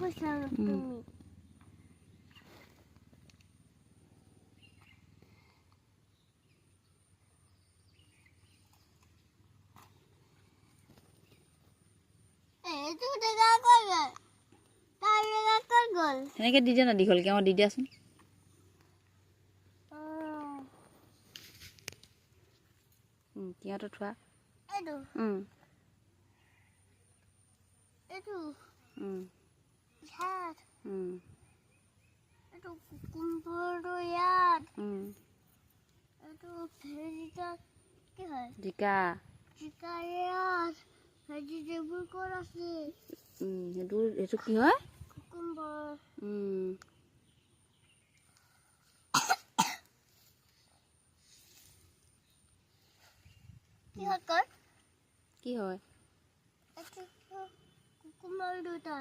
কৈছা তুমি এইটো দেখা কৈ গ'ল তাৰ দেখা কৈ গ'ল এনেকৈ দি দিয়া না দীঘলকৈ দি দিয়াচোন তিয়ঁহটো থোৱা এইটো এইটো ইয়াত এইটো কুকুম্বৰটো ইয়াত এইটো ভেজিটা কি হয় জিকা জিকা ইয়াত ভেজিটেবল ক'ত আছে সেইটো কি হয় কুকুম্বৰ কি হয় কয় কি হয় কুকুম্বৰ দুটা